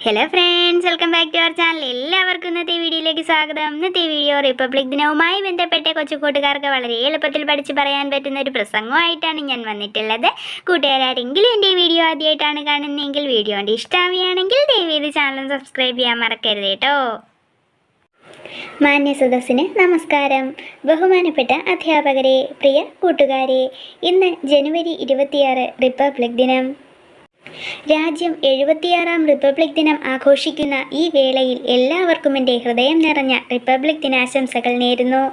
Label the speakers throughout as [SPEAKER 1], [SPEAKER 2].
[SPEAKER 1] Hello friends, welcome back to our channel. എല്ലാവർക്കും ഇന്നത്തെ വീഡിയോയിലേക്ക് സ്വാഗതം. ഇന്നത്തെ വീഡിയോ റിപ്പബ്ലിക് ദിനവുമായി ബന്ധപ്പെട്ട കൊച്ചുകൂട്ടുകാർക്ക് വളരെ എളുപ്പത്തിൽ പഠിച്ച് പറയാൻ പറ്റുന്ന ഒരു പ്രസംഗമായിട്ടാണ് ഞാൻ വന്നിട്ടുള്ളത്. കൂട്ടുകാരെങ്കിലും എൻ്റെ വീഡിയോ ആദ്യമായിട്ടാണ് കാണുന്നതെങ്കിൽ വീഡിയോൻ്റെ ഇഷ്ടമാവുകയാണെങ്കിൽ ദയവേത് ചാനൽ സബ്സ്ക്രൈബ് ചെയ്യാൻ മറക്കരുത് കേട്ടോ. മാന്യ സദസ്സിന് നമസ്കാരം. ബഹുമാനപ്പെട്ട അധ്യാപകരെ, പ്രിയ കൂട്ടുകാരെ, ഇന്ന് ജനുവരി 26 റിപ്പബ്ലിക് ദിനം. രാജ്യം 76ാം റിപ്പബ്ലിക് ദിനം ആഘോഷിക്കുന്ന ഈ വേളയിൽ എല്ലാവർക്കും എൻ്റെ ഹൃദയം നിറഞ്ഞ റിപ്പബ്ലിക് ദിനാശംസകൾ നേരുന്നു.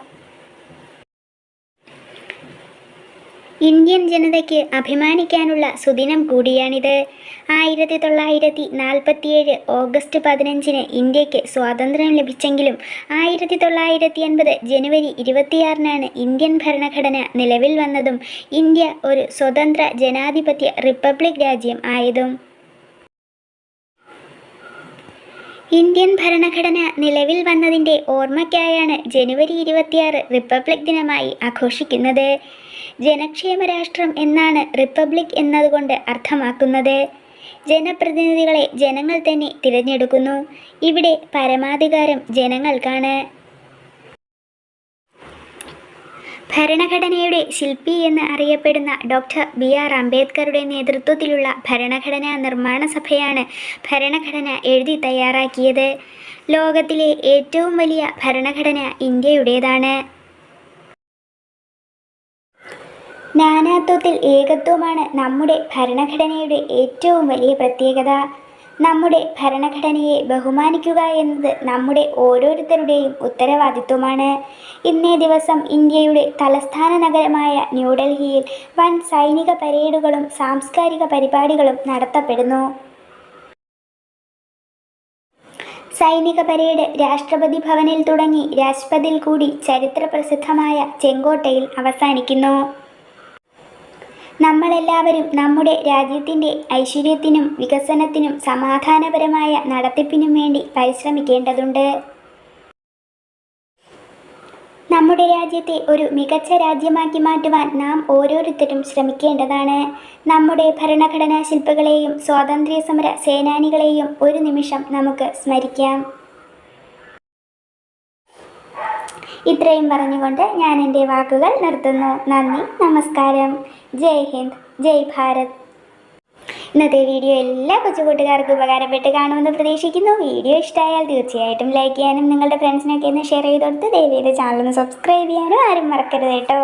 [SPEAKER 1] ഇന്ത്യൻ ജനതയ്ക്ക് അഭിമാനിക്കാനുള്ള സുദിനം കൂടിയാണിത്. 1947 ഓഗസ്റ്റ് 15 ഇന്ത്യക്ക് സ്വാതന്ത്ര്യം ലഭിച്ചെങ്കിലും 1980 ജനുവരി 26 ഇന്ത്യൻ ഭരണഘടന നിലവിൽ വന്നതും ഇന്ത്യ ഒരു സ്വതന്ത്ര ജനാധിപത്യ റിപ്പബ്ലിക് രാജ്യം ആയതും. ഇന്ത്യൻ ഭരണഘടന നിലവിൽ വന്നതിൻ്റെ ഓർമ്മയ്ക്കായാണ് ജനുവരി 26 റിപ്പബ്ലിക് ദിനമായി ആഘോഷിക്കുന്നത്. ജനക്ഷേമ രാഷ്ട്രം എന്നാണ് റിപ്പബ്ലിക് എന്നതുകൊണ്ട് അർത്ഥമാക്കുന്നത്. ജനപ്രതിനിധികളെ ജനങ്ങൾ തന്നെ തിരഞ്ഞെടുക്കുന്നു. ഇവിടെ പരമാധികാരം ജനങ്ങൾക്കാണ്. ഭരണഘടനയുടെ ശില്പി എന്ന് അറിയപ്പെടുന്ന ഡോക്ടർ BR അംബേദ്കറുടെ നേതൃത്വത്തിലുള്ള ഭരണഘടനാ നിർമ്മാണ സഭയാണ് ഭരണഘടന എഴുതി തയ്യാറാക്കിയത്. ലോകത്തിലെ ഏറ്റവും വലിയ ഭരണഘടന ഇന്ത്യയുടേതാണ്. നാനാത്വത്തിൽ ഏകത്വമാണ് നമ്മുടെ ഭരണഘടനയുടെ ഏറ്റവും വലിയ പ്രത്യേകത. നമ്മുടെ ഭരണഘടനയെ ബഹുമാനിക്കുക എന്നത് നമ്മുടെ ഓരോരുത്തരുടെയും ഉത്തരവാദിത്വമാണ്. ഇന്നേ ദിവസം ഇന്ത്യയുടെ തലസ്ഥാന നഗരമായ ന്യൂഡൽഹിയിൽ വൻ സൈനിക പരേഡുകളും സാംസ്കാരിക പരിപാടികളും നടത്തപ്പെടുന്നു. സൈനിക പരേഡ് രാഷ്ട്രപതി ഭവനിൽ തുടങ്ങി രാജ്പഥിൽ കൂടി ചരിത്ര പ്രസിദ്ധമായ ചെങ്കോട്ടയിൽ അവസാനിക്കുന്നു. നമ്മളെല്ലാവരും നമ്മുടെ രാജ്യത്തിൻ്റെ ഐശ്വര്യത്തിനും വികസനത്തിനും സമാധാനപരമായ നടത്തിപ്പിനും വേണ്ടി പരിശ്രമിക്കേണ്ടതുണ്ട്. നമ്മുടെ രാജ്യത്തെ ഒരു മികച്ച രാജ്യമാക്കി മാറ്റുവാൻ നാം ഓരോരുത്തരും ശ്രമിക്കേണ്ടതാണ്. നമ്മുടെ ഭരണഘടനാ ശില്പികളെയും സ്വാതന്ത്ര്യ സമര സേനാനികളെയും ഒരു നിമിഷം നമുക്ക് സ്മരിക്കാം. ഇത്രയും പറഞ്ഞുകൊണ്ട് ഞാൻ എൻ്റെ വാക്കുകൾ നിർത്തുന്നു. നന്ദി, നമസ്കാരം. ജയ് ഹിന്ദ്, ജയ് ഭാരത്. ഇന്നത്തെ വീഡിയോ എല്ലാ കൊച്ചുകൂട്ടുകാർക്കും ഉപകാരപ്പെട്ട് കാണുമെന്ന് പ്രതീക്ഷിക്കുന്നു. വീഡിയോ ഇഷ്ടമായാൽ തീർച്ചയായിട്ടും ലൈക്ക് ചെയ്യാനും നിങ്ങളുടെ ഫ്രണ്ട്സിനൊക്കെ ഒന്ന് ഷെയർ ചെയ്ത് കൊടുത്ത് ദയവേത് ചാനൽ ഒന്ന് സബ്സ്ക്രൈബ് ചെയ്യാനും ആരും മറക്കരുത് കേട്ടോ.